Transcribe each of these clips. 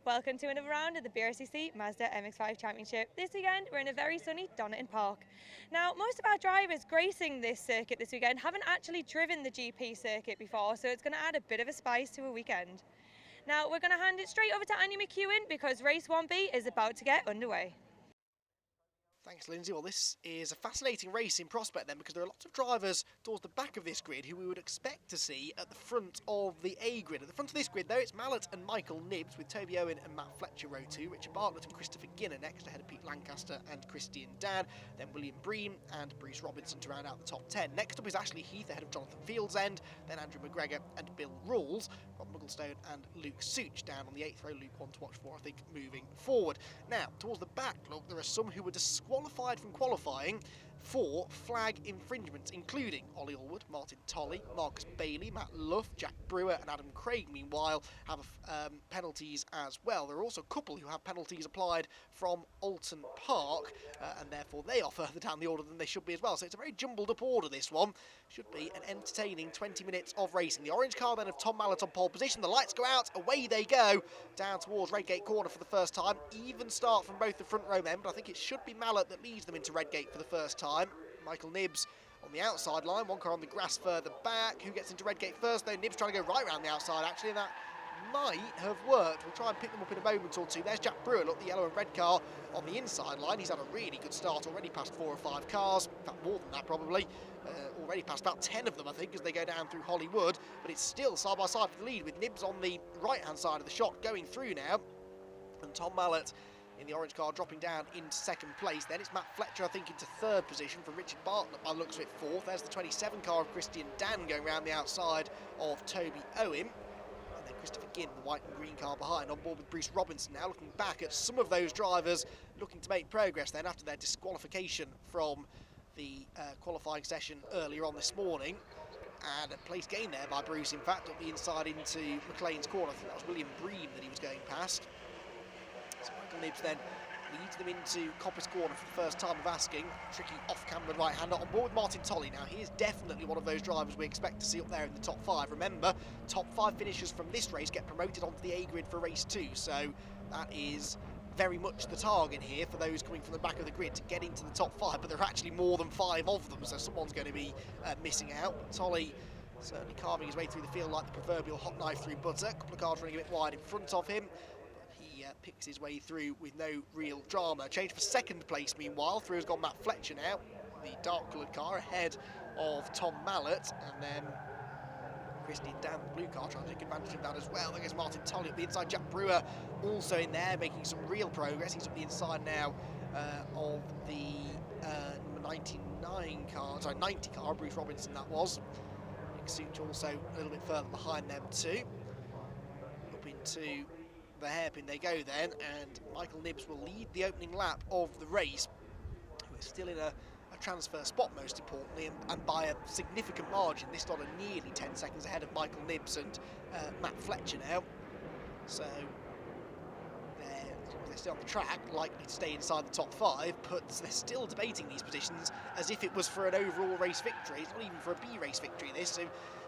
Welcome to another round of the BRSCC Mazda MX-5 Championship. This weekend we're in a very sunny Donington Park. Now most of our drivers gracing this circuit this weekend haven't actually driven the GP circuit before, so it's going to add a bit of a spice to a weekend. Now we're going to hand it straight over to McEwan because race 1B is about to get underway. Thanks, Lyndsay. Well, this is a fascinating race in prospect then, because there are lots of drivers towards the back of this grid who we would expect to see at the front of the A grid. At the front of this grid, though, it's Mallet and Michael Nibbs, with Toby Owen and Matt Fletcher row 2, Richard Bartlett and Christopher Ginner next, ahead of Pete Lancaster and Christian Dan, then William Breen and Bruce Robinson to round out the top 10. Next up is Ashley Heath ahead of Jonathan Fieldsend, then Andrew McGregor and Bill Rawls, Rob Mugglestone and Luke Such down on the 8th row. Luke, one to watch for, I think, moving forward. Now, towards the back, look, there are some who were disqualified from qualifying for flag infringements, including Ollie Allwood, Martin Tolley, Marcus Bailey, Matt Luff, Jack Brewer and Adam Craig, meanwhile, have penalties as well. There are also a couple who have penalties applied from Alton Park, and therefore they are further down the order than they should be as well. So it's a very jumbled up order, this one. Should be an entertaining 20 minutes of racing. The orange car then of Tom Mallet on pole position. The lights go out, away they go, down towards Redgate Corner for the first time. Even start from both the front row men, but I think it should be Mallet that leads them into Redgate for the first time. Michael Nibbs on the outside line, one car on the grass further back. Who gets into Redgate first, though? Nibbs trying to go right round the outside, actually, and that might have worked. We'll try and pick them up in a moment or two. There's Jack Brewer, look, the yellow and red car on the inside line. He's had a really good start, already past 4 or 5 cars, in fact more than that probably. Already past about 10 of them, I think, as they go down through Hollywood, but it's still side by side for the lead, with Nibbs on the right hand side of the shot going through now, and Tom Mallet in the orange car dropping down into second place. Then it's Matt Fletcher, I think, into third position, from Richard Bartlett by the looks of it fourth. There's the 27 car of Christian Dan going round the outside of Toby Owen. And then Christopher Ginn, the white and green car behind, on board with Bruce Robinson now, looking back at some of those drivers looking to make progress then after their disqualification from the qualifying session earlier on this morning. And a place gained there by Bruce, in fact, up the inside into McLean's corner. I think that was William Breen that he was going past. So Michael Nibbs then leads them into Coppice Corner for the first time of asking. Tricky off-camera right-hander on board with Martin Tolley. Now, he is definitely one of those drivers we expect to see up there in the top 5. Remember, top 5 finishers from this race get promoted onto the A-grid for race 2. So that is very much the target here for those coming from the back of the grid to get into the top 5. But there are actually more than 5 of them, so someone's going to be missing out. But Tolley certainly carving his way through the field like the proverbial hot knife through butter. A couple of cars running a bit wide in front of him. Picks his way through with no real drama. Change for second place, meanwhile. Through has gone Matt Fletcher now, the dark-coloured car ahead of Tom Mallet, and then Christian Dan, the blue car, trying to take advantage of that as well. There goes Martin Tolley up the inside. Jack Brewer also in there, making some real progress. He's up the inside now of the number 99 car, sorry, 90 car, Bruce Robinson that was. Nick Such also a little bit further behind them too. Up into the hairpin they go then, and Michael Nibbs will lead the opening lap of the race, who is still in a transfer spot most importantly, and by a significant margin. This lot are nearly 10 seconds ahead of Michael Nibbs and Matt Fletcher now, so they're still on the track, likely to stay inside the top 5, but they're still debating these positions as if it was for an overall race victory. It's not even for a B race victory, this, so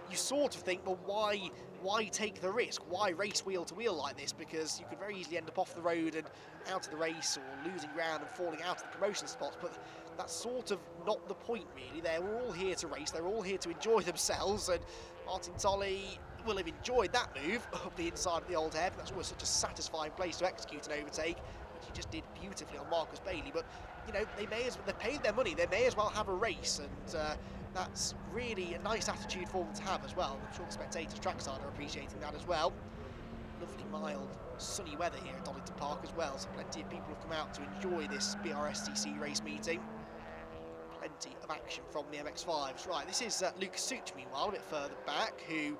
you sort of think, well, why take the risk? Why race wheel to wheel like this? Because you could very easily end up off the road and out of the race, or losing ground and falling out of the promotion spots. But that's sort of not the point, really. They're all here to race. They're all here to enjoy themselves. And Martin Tolley will have enjoyed that move up the inside of the old hairpin. That's always such a satisfying place to execute an overtake, which he just did beautifully on Marcus Bailey. But you know, they paid their money. They may as well have a race, and that's really a nice attitude for them to have as well. I'm sure the spectators trackside are appreciating that as well. Lovely, mild, sunny weather here at Donington Park as well, so plenty of people have come out to enjoy this BRSCC race meeting. Plenty of action from the MX-5s. Right, this is Luke Such, meanwhile, a bit further back, who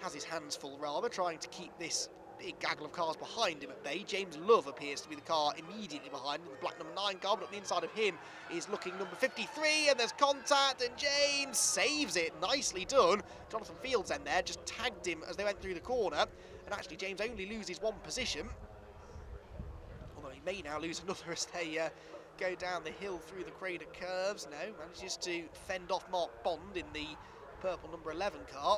has his hands full rather, trying to keep this big gaggle of cars behind him at bay. James Love appears to be the car immediately behind him, the black number 9 car, but at the inside of him is looking number 53, and there's contact, and James saves it. Nicely done. Jonathan Fieldsend there just tagged him as they went through the corner, and actually James only loses 1 position, although he may now lose another as they go down the hill through the Crater curves. No, manages to fend off Mark Bond in the purple number 11 car.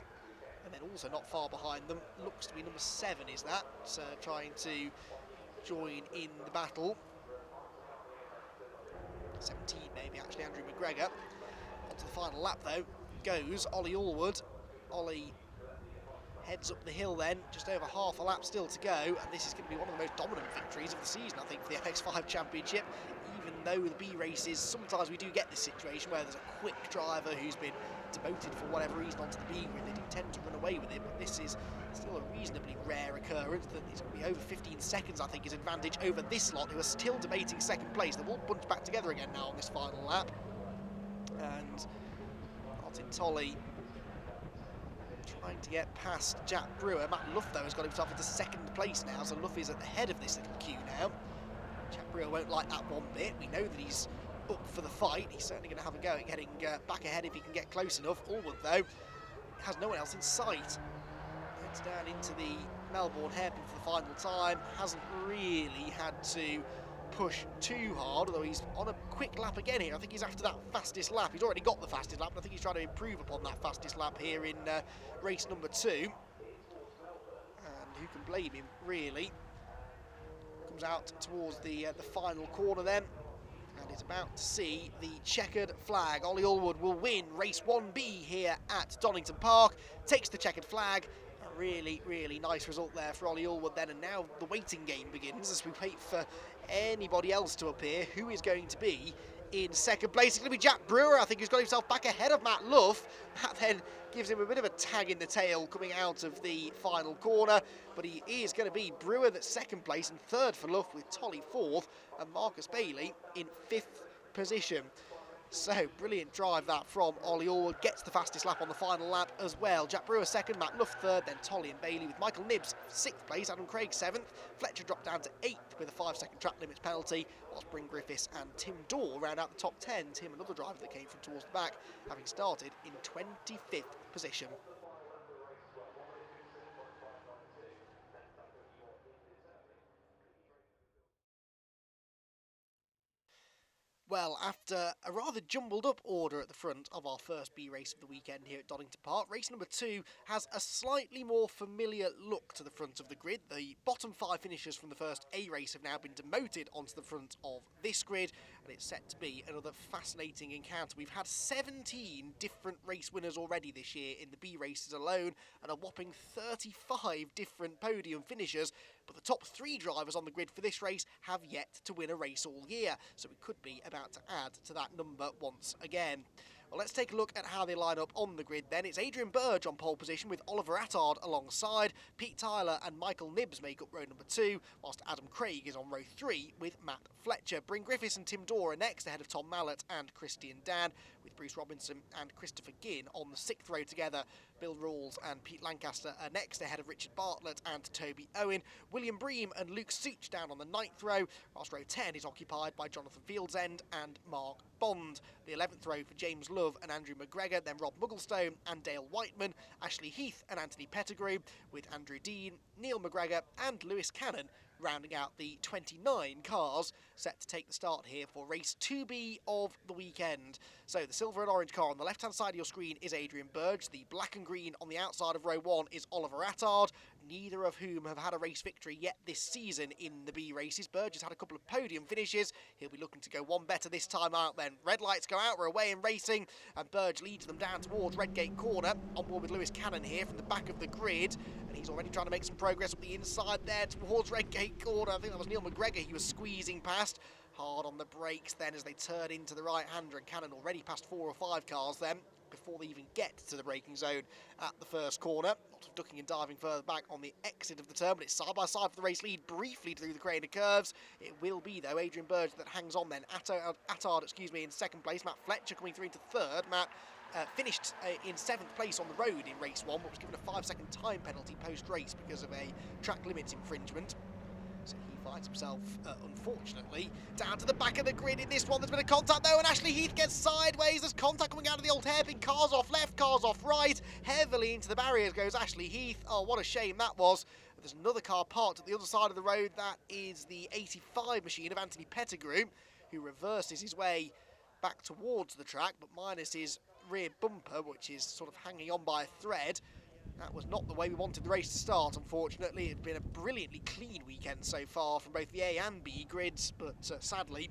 And then also not far behind them, looks to be number 7 is that, trying to join in the battle. 17 maybe, actually, Andrew McGregor. Onto the final lap, though, goes Ollie Allwood. Ollie heads up the hill then, just over half a lap still to go, and this is going to be one of the most dominant victories of the season, I think, for the MX-5 Championship. Even though the B races, sometimes we do get this situation where there's a quick driver who's been demoted for whatever reason onto the B grid. They do tend to run away with it, but this is still a reasonably rare occurrence. That it's going to be over 15 seconds, I think, is advantage over this lot, who are still debating second place. They've all bunched back together again now on this final lap. And Martin Tolley trying to get past Jack Brewer. Matt Luff, though, has got himself into second place now, so Luff is at the head of this little queue now. Jack Brewer won't like that one bit. We know that he's up for the fight. He's certainly going to have a go at getting back ahead if he can get close enough. Allwood, though, has no one else in sight. Heads down into the Melbourne hairpin for the final time. Hasn't really had to push too hard, although he's on a quick lap again here. I think he's after that fastest lap. He's already got the fastest lap, but I think he's trying to improve upon that fastest lap here in race number 2. And who can blame him, really? Comes out towards the final corner then, and is about to see the checkered flag. Ollie Allwood will win race 1B here at Donington Park. Takes the checkered flag. A really, really nice result there for Ollie Allwood then, and now the waiting game begins as we wait for anybody else to appear. Who is going to be in second place? It's going to be Jack Brewer, I think, who's got himself back ahead of Matt Luff. That then gives him a bit of a tag in the tail coming out of the final corner, but he is going to be Brewer that's second place, and third for Luff with Tolley fourth, and Marcus Bailey in fifth position. So, brilliant drive that from Ollie Allwood. Gets the fastest lap on the final lap as well. Jack Brewer second, Matt Luff third, then Tolley and Bailey with Michael Nibbs sixth place, Adam Craig seventh. Fletcher dropped down to 8th with a 5-second track limits penalty, whilst Bryn Griffiths and Tim Dorr round out the top 10. Tim, another driver that came from towards the back, having started in 25th position. Well, after a rather jumbled up order at the front of our first B race of the weekend here at Donington Park, race number 2 has a slightly more familiar look to the front of the grid. The bottom 5 finishers from the first A race have now been demoted onto the front of this grid, and it's set to be another fascinating encounter. We've had 17 different race winners already this year in the B races alone, and a whopping 35 different podium finishers, but the top 3 drivers on the grid for this race have yet to win a race all year, so it could be about to add to that number once again. Well, let's take a look at how they line up on the grid then. It's Adrian Burge on pole position with Oliver Attard alongside. Pete Tyler and Michael Nibbs make up row number 2, whilst Adam Craig is on row 3 with Matt Fletcher. Bryn Griffiths and Tim Dorr are next ahead of Tom Mallett and Christian Dan, with Bruce Robinson and Christopher Ginn on the 6th row together. Bill Rawls and Pete Lancaster are next ahead of Richard Bartlett and Toby Owen. William Bream and Luke Such down on the 9th row, whilst row 10 is occupied by Jonathan Fieldsend and Mark Bond. The 11th row for James Love and Andrew McGregor, then Rob Mugglestone and Dale Whiteman, Ashley Heath and Anthony Pettigrew, with Andrew Dean, Neil McGregor and Lewis Cannon rounding out the 29 cars set to take the start here for race 2B of the weekend. So the silver and orange car on the left-hand side of your screen is Adrian Burge. The black and green on the outside of row 1 is Oliver Attard, neither of whom have had a race victory yet this season in the B races. Burge has had a couple of podium finishes. He'll be looking to go one better this time out then. Red lights go out, we're away in racing, and Burge leads them down towards Redgate Corner. On board with Lewis Cannon here from the back of the grid, and he's already trying to make some progress up the inside there towards Redgate Corner. I think that was Neil McGregor he was squeezing past. Hard on the brakes then as they turn into the right-hander, and Cannon already passed 4 or 5 cars then before they even get to the braking zone at the first corner. Lots of ducking and diving further back on the exit of the turn, but it's side by side for the race lead briefly through the crane of curves. It will be, though, Adrian Burge that hangs on then. Attard, in second place. Matt Fletcher coming through into third. Matt finished in 7th place on the road in race 1, but was given a 5-second time penalty post-race because of a track limits infringement. So he finds himself, unfortunately, down to the back of the grid in this one. There's been a contact, though, and Ashley Heath gets sideways. There's contact coming out of the old hairpin. Cars off left, cars off right. Heavily into the barriers goes Ashley Heath. Oh, what a shame that was. There's another car parked at the other side of the road. That is the 85 machine of Anthony Pettigrew, who reverses his way back towards the track, but minus his rear bumper, which is sort of hanging on by a thread. That was not the way we wanted the race to start, unfortunately. It's been a brilliantly clean weekend so far from both the A and B grids, but sadly,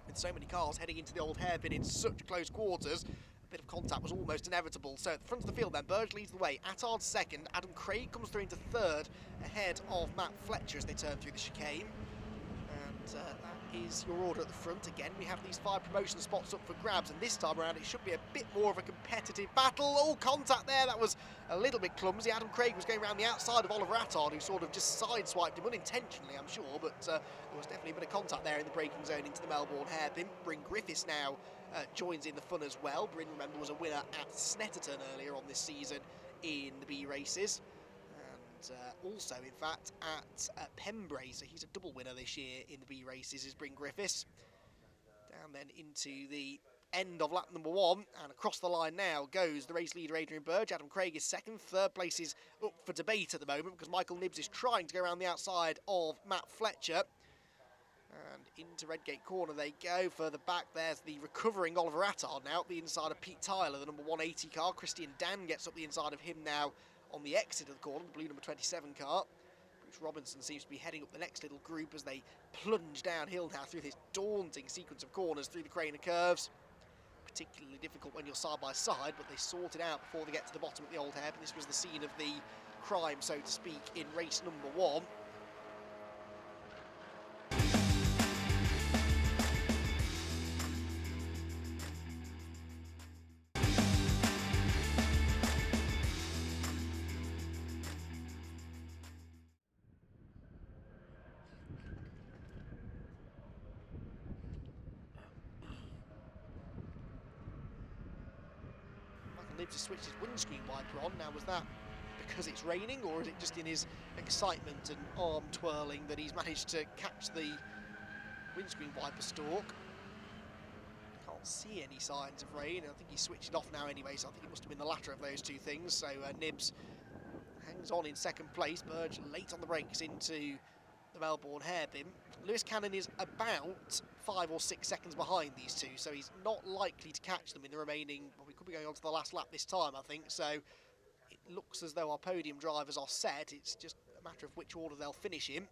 with so many cars heading into the old hairpin in such close quarters, a bit of contact was almost inevitable. So at the front of the field then, Burge leads the way, Attard second, Adam Craig comes through into third, ahead of Matt Fletcher as they turn through the chicane. And that is your order at the front. Again, we have these 5 promotion spots up for grabs, and this time around it should be a bit more of a competitive battle. Oh, contact there, that was a little bit clumsy. Adam Craig was going around the outside of Oliver Attard, who sort of just sideswiped him unintentionally, I'm sure, but there was definitely a bit of contact there in the braking zone into the Melbourne hairpin. Bryn Griffiths now joins in the fun as well. Bryn, remember, was a winner at Snetterton earlier on this season in the B races. Also, in fact, at Pembrey, so he's a double winner this year in the B races, is Bryn Griffiths. Down then into the end of lap number 1, and across the line now goes the race leader Adrian Burge. Adam Craig is second. Third place is up for debate at the moment because Michael Nibbs is trying to go around the outside of Matt Fletcher. And into Redgate corner they go. Further back, there's the recovering Oliver Attard now, up the inside of Pete Tyler, the number 180 car. Christian Dan gets up the inside of him now on the exit of the corner, the blue number 27 car. Bruce Robinson seems to be heading up the next little group as they plunge downhill now through this daunting sequence of corners through the crane of curves. Particularly difficult when you're side by side, but they sort it out before they get to the bottom of the old hairpin. This was the scene of the crime, so to speak, in race number 1. Nibbs has switched his windscreen wiper on. Now, was that because it's raining, or is it just in his excitement and arm twirling that he's managed to catch the windscreen wiper stalk? Can't see any signs of rain. I think he's switched it off now anyway, so I think it must have been the latter of those two things. So Nibbs hangs on in second place. Burge late on the brakes into the Melbourne hairpin. Lewis Cannon is about 5 or 6 seconds behind these two, so he's not likely to catch them in the remaining, well, we could be going on to the last lap this time, I think, so it looks as though our podium drivers are set. It's just a matter of which order they'll finish in.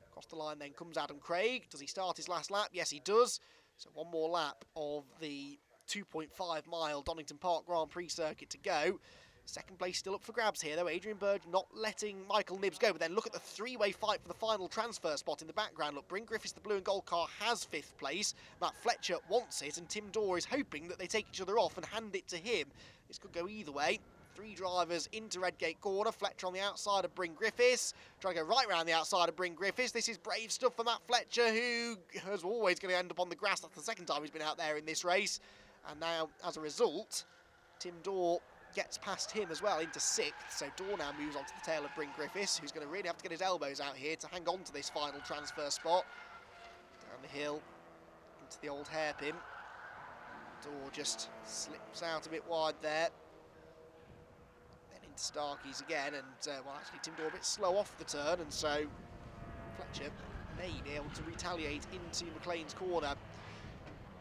Across the line then comes Adam Craig. Does he start his last lap? Yes, he does. So one more lap of the 2.5 mile Donington Park Grand Prix circuit to go. Second place still up for grabs here, though. Adrian Burge not letting Michael Nibbs go. But then look at the 3-way fight for the final transfer spot in the background. Look, Bryn Griffiths, the blue and gold car, has 5th place. Matt Fletcher wants it, and Tim Dorr is hoping that they take each other off and hand it to him. This could go either way. 3 drivers into Redgate corner. Fletcher on the outside of Bryn Griffiths. Trying to go right round the outside of Bryn Griffiths. This is brave stuff for Matt Fletcher, who is always going to end up on the grass. That's the second time he's been out there in this race. And now, as a result, Tim Dorr gets past him as well into 6th, so Dorr now moves on to the tail of Bryn Griffiths, who's going to really have to get his elbows out here to hang on to this final transfer spot. Down the hill into the old hairpin. Dorr just slips out a bit wide there. Then into Starkeys again, and well, actually Tim Dorr a bit slow off the turn, and so Fletcher may be able to retaliate into McLean's corner.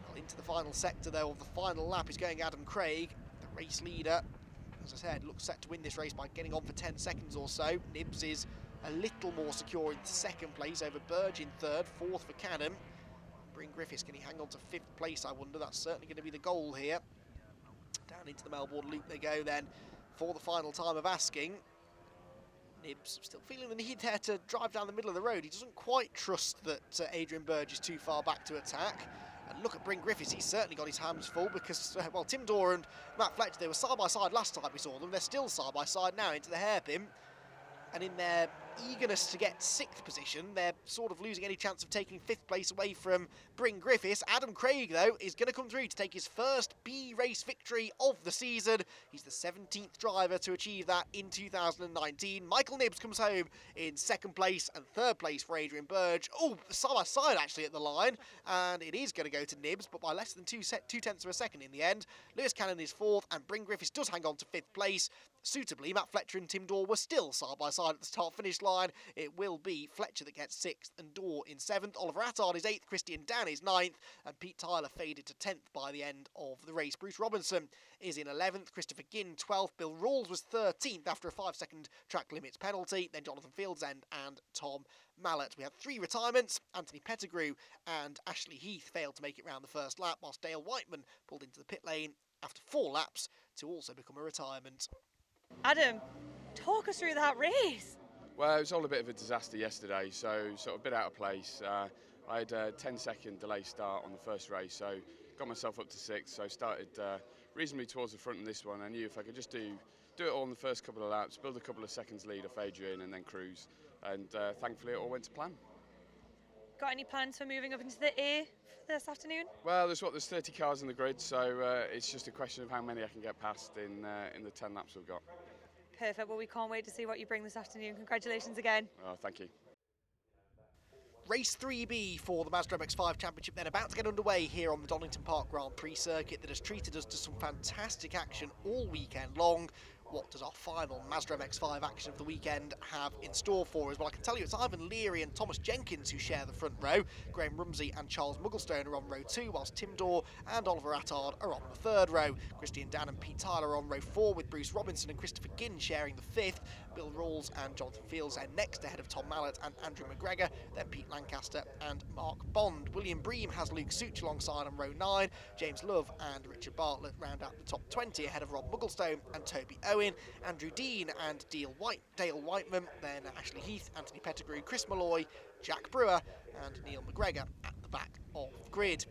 Well, into the final sector though of the final lap is going Adam Craig, the race leader. As I said, looks set to win this race by getting on for 10 seconds or so. Nibbs is a little more secure in 2nd place over Burge in 3rd, 4th for Cannon. Bryn Griffiths, can he hang on to 5th place, I wonder? That's certainly going to be the goal here. Down into the Melbourne Loop they go then for the final time of asking. Nibbs still feeling the need there to drive down the middle of the road. He doesn't quite trust that Adrian Burge is too far back to attack. And look at Bryn Griffiths, he's certainly got his hands full because, well, Tim Dorr and Matt Fletcher, they were side-by-side last time we saw them. They're still side-by-side now into the hairpin. And in their eagerness to get 6th position, they're sort of losing any chance of taking 5th place away from Bryn Griffiths. Adam Craig, though, is going to come through to take his first B-race victory of the season. He's the 17th driver to achieve that in 2019. Michael Nibbs comes home in 2nd place and 3rd place for Adrian Burge. Oh, side-by-side, actually, at the line. And it is going to go to Nibbs, but by less than 2 tenths of a second in the end. Lewis Cannon is 4th, and Bryn Griffiths does hang on to 5th place. Suitably, Matt Fletcher and Tim Dorr were still side by side at the start-finish line. It will be Fletcher that gets 6th and Dorr in 7th. Oliver Attard is 8th, Christian Dan is 9th, and Pete Tyler faded to 10th by the end of the race. Bruce Robinson is in 11th, Christopher Ginn 12th, Bill Rawls was 13th after a 5-second track limits penalty, then Jonathan Fieldsend and Tom Mallet. We had 3 retirements. Anthony Pettigrew and Ashley Heath failed to make it round the first lap, whilst Dale Whiteman pulled into the pit lane after 4 laps to also become a retirement. Adam, talk us through that race. Well, it was all a bit of a disaster yesterday, so sort of a bit out of place. I had a 10-second delay start on the first race, so got myself up to 6th, so started reasonably towards the front in this one. I knew if I could just do it all in the first couple of laps, build a couple of seconds lead off Adrian and then cruise, and thankfully it all went to plan. Got any plans for moving up into the A this afternoon? Well, there's 30 cars in the grid, so it's just a question of how many I can get past in the 10 laps we've got. Perfect. Well, we can't wait to see what you bring this afternoon. Congratulations again. Oh, thank you. Race 3B for the Mazda MX-5 Championship then about to get underway here on the Donington Park Grand Prix circuit that has treated us to some fantastic action all weekend long. What does our final Mazda MX-5 action of the weekend have in store for us? Well, I can tell you it's Ivan Leary and Thomas Jenkins who share the front row. Graham Rumsey and Charles Mugglestone are on row 2, whilst Tim Dorr and Oliver Attard are on the 3rd row. Christian Dan and Pete Tyler are on row 4, with Bruce Robinson and Christopher Ginn sharing the 5th. Bill Rawls and Jonathan Fields are next, ahead of Tom Mallet and Andrew McGregor, then Pete Lancaster and Mark Bond. William Bream has Luke Such alongside on row 9. James Love and Richard Bartlett round out the top 20 ahead of Rob Mugglestone and Toby Owen. Andrew Dean and Dale Whiteman, then Ashley Heath, Anthony Pettigrew, Chris Malloy, Jack Brewer and Neil McGregor at the back of the grid.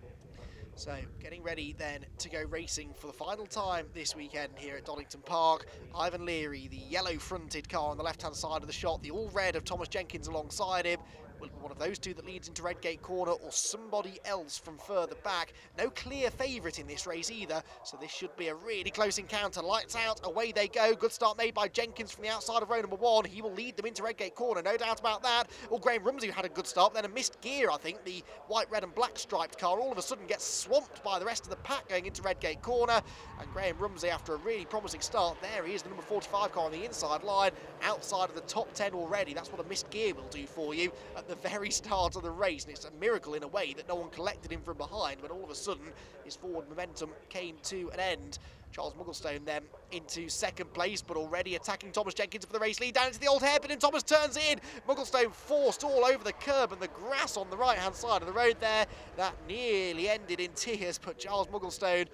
So getting ready then to go racing for the final time this weekend here at Donington Park. Ivan Leary, the yellow fronted car on the left hand side of the shot, the all red of Thomas Jenkins alongside him. Will it be one of those two that leads into Redgate Corner or somebody else from further back? No clear favourite in this race either, so this should be a really close encounter. Lights out, away they go. Good start made by Jenkins from the outside of row number 1. He will lead them into Redgate Corner, no doubt about that. Well, Graham Rumsey had a good start, then a missed gear, I think. The white, red and black striped car all of a sudden gets swamped by the rest of the pack going into Redgate Corner. And Graham Rumsey, after a really promising start, there he is, the number 45 car on the inside line, outside of the top 10 already. That's what a missed gear will do for you at the very start of the race, and it's a miracle in a way that no one collected him from behind when all of a sudden his forward momentum came to an end. Charles Mugglestone then into 2nd place, but already attacking Thomas Jenkins for the race lead down into the old hairpin, and Thomas turns in. Mugglestone forced all over the curb and the grass on the right hand side of the road there. That nearly ended in tears, but Charles Mugglestone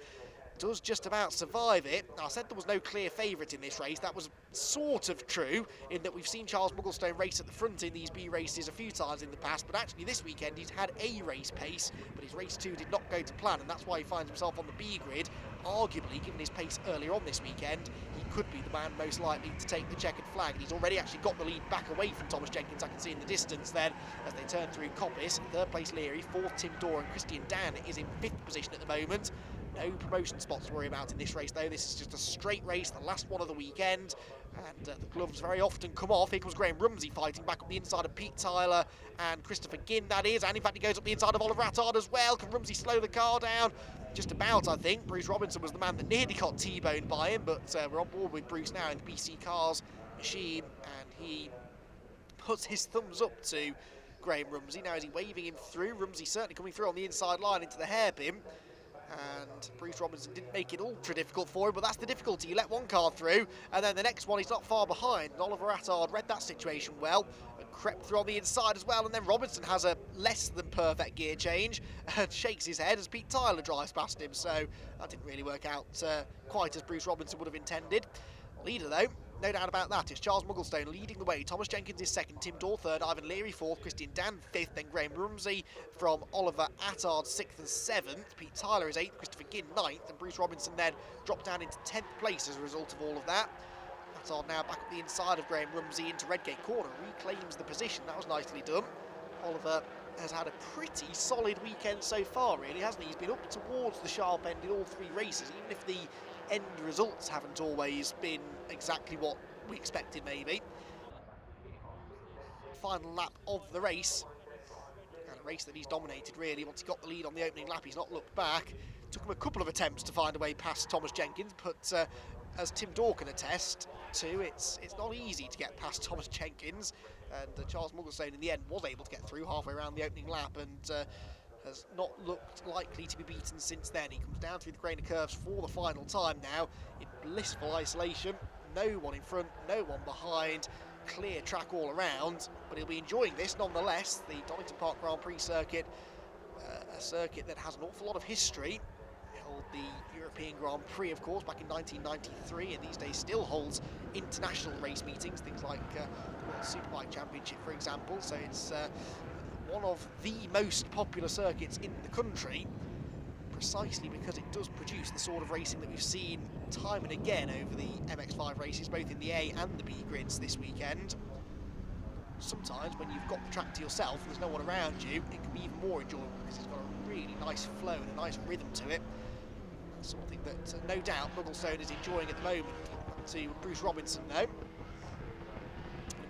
does just about survive it. I said there was no clear favourite in this race. That was sort of true in that we've seen Charles Mugglestone race at the front in these B races a few times in the past, but actually this weekend he's had a race pace, but his race 2 did not go to plan, and that's why he finds himself on the B grid. Arguably, given his pace earlier on this weekend, he could be the man most likely to take the checkered flag, and he's already actually got the lead back away from Thomas Jenkins. I can see in the distance then as they turn through Coppice. 3rd place Leary, 4th Tim Dorr, and Christian Dan is in 5th position at the moment. No promotion spots to worry about in this race though. This is just a straight race, the last one of the weekend, and the gloves very often come off. Here comes Graham Rumsey fighting back up the inside of Pete Tyler and Christopher Ginn, that is, and in fact he goes up the inside of Oliver Attard as well. Can Rumsey slow the car down? Just about, I think. Bruce Robinson was the man that nearly got T-boned by him, but we're on board with Bruce now in the BC Cars machine, and he puts his thumbs up to Graham Rumsey. Now is he waving him through? Rumsey certainly coming through on the inside line into the hairpin. And Bruce Robinson didn't make it ultra difficult for him, but that's the difficulty. You let one car through, and then the next one he's not far behind. And Oliver Attard read that situation well and crept through on the inside as well. And then Robinson has a less than perfect gear change and shakes his head as Pete Tyler drives past him. So that didn't really work out quite as Bruce Robinson would have intended. Leader though, no doubt about that, it's Charles Mugglestone leading the way. Thomas Jenkins is 2nd, Tim Dorr 3rd, Ivan Leary 4th, Christian Dan 5th, then Graham Rumsey from Oliver Attard 6th and 7th. Pete Tyler is 8th, Christopher Ginn 9th, and Bruce Robinson then dropped down into 10th place as a result of all of that. Attard now back up the inside of Graham Rumsey into Redgate Corner, reclaims the position. That was nicely done. Oliver has had a pretty solid weekend so far, really, hasn't he? He's been up towards the sharp end in all 3 races, even if the end results haven't always been exactly what we expected, maybe. Final lap of the race, and a race that he's dominated, really. Once he got the lead on the opening lap, he's not looked back. Took him a couple of attempts to find a way past Thomas Jenkins, but as Tim Dorr can attest to, it's not easy to get past Thomas Jenkins, and Charles Mugglestone in the end was able to get through halfway around the opening lap, and has not looked likely to be beaten since then. He comes down through the grain of curves for the final time now in blissful isolation. No one in front, no one behind, clear track all around, but he'll be enjoying this nonetheless. The Donington Park Grand Prix circuit, a circuit that has an awful lot of history. Held the European Grand Prix, of course, back in 1993, and these days still holds international race meetings, things like the World Superbike Championship, for example. So it's one of the most popular circuits in the country, precisely because it does produce the sort of racing that we've seen time and again over the MX-5 races, both in the A and the B grids this weekend. Sometimes when you've got the track to yourself and there's no one around you, it can be even more enjoyable because it's got a really nice flow and a nice rhythm to it. Something that no doubt Mugglestone is enjoying at the moment. To Bruce Robinson now. I'm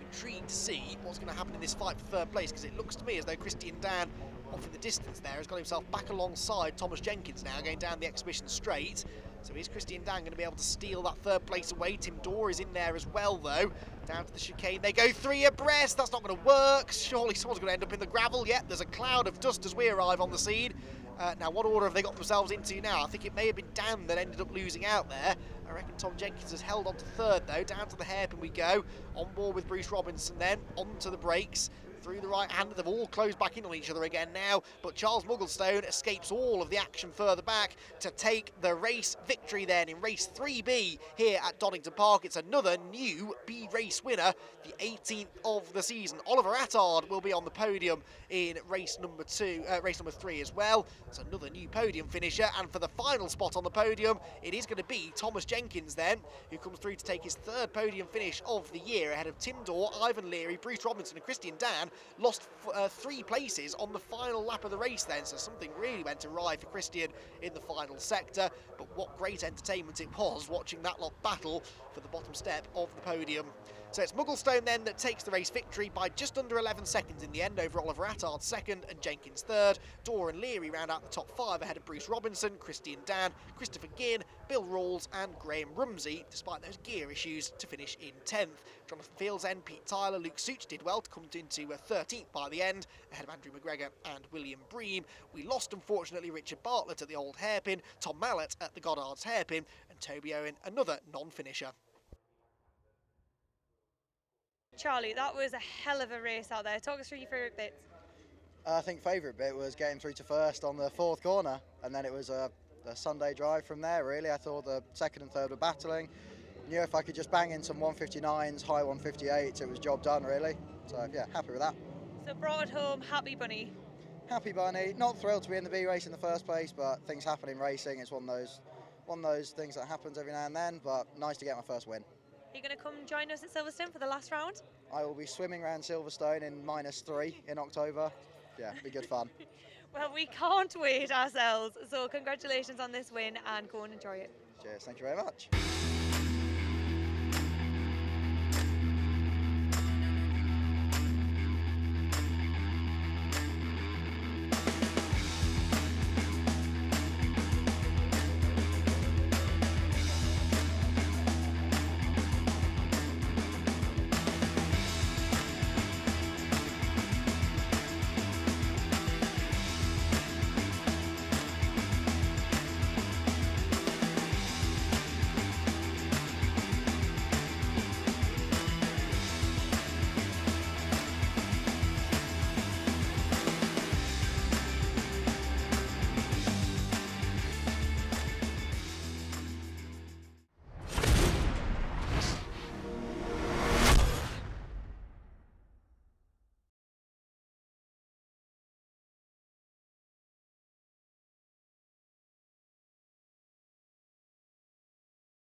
intrigued to see what's going to happen in this fight for third place, because it looks to me as though Christian Dan, off in the distance there, has got himself back alongside Thomas Jenkins now, going down the exhibition straight. So is Christian Dan going to be able to steal that third place away? Tim Dorr is in there as well, though. Down to the chicane, they go three abreast. That's not going to work. Surely someone's going to end up in the gravel. Yet there's a cloud of dust as we arrive on the scene. Now, what order have they got themselves into now? I think it may have been Dan that ended up losing out there. I reckon Tom Jenkins has held on to third, though. Down to the hairpin we go. On board with Bruce Robinson then. Onto the brakes. Through the right hand, they've all closed back in on each other again now, but Charles Mugglestone escapes all of the action further back to take the race victory then in race 3B here at Donington Park. It's another new B race winner, the 18th of the season. Oliver Attard will be on the podium in race number 3 as well. It's another new podium finisher, and for the final spot on the podium, it is going to be Thomas Jenkins then, who comes through to take his third podium finish of the year ahead of Tim Dorr, Ivan Leary, Bruce Robinson and Christian Dan. Lost 3 places on the final lap of the race then, so something really went awry for Christian in the final sector. But what great entertainment it was watching that lot battle for the bottom step of the podium. So it's Mugglestone then that takes the race victory by just under 11 seconds in the end over Oliver Attard second and Jenkins third. Dorr and Leary round out the top 5 ahead of Bruce Robinson, Christian Dan, Christopher Ginn, Bill Rawls and Graham Rumsey, despite those gear issues, to finish in 10th. Jonathan Fields and Pete Tyler, Luke Such did well to come into 13th by the end, ahead of Andrew McGregor and William Bream. We lost, unfortunately, Richard Bartlett at the old hairpin, Tom Mallett at the Goddard's hairpin, and Toby Owen, another non-finisher. Charlie, that was a hell of a race out there. Talk us through your favourite bits. I think favourite bit was getting through to first on the 4th corner, and then it was a Sunday drive from there, really. I thought the second and third were battling. Knew if I could just bang in some 159s, high 158s, it was job done, really. So, yeah, happy with that. So brought it home, happy bunny. Happy bunny. Not thrilled to be in the B race in the first place, but things happen in racing. It's one of those things that happens every now and then, but nice to get my first win. Are you going to come join us at Silverstone for the last round? I will be swimming around Silverstone in -3 in October. Yeah, be good fun. Well, we can't wait ourselves. So congratulations on this win and go and enjoy it. Cheers, thank you very much.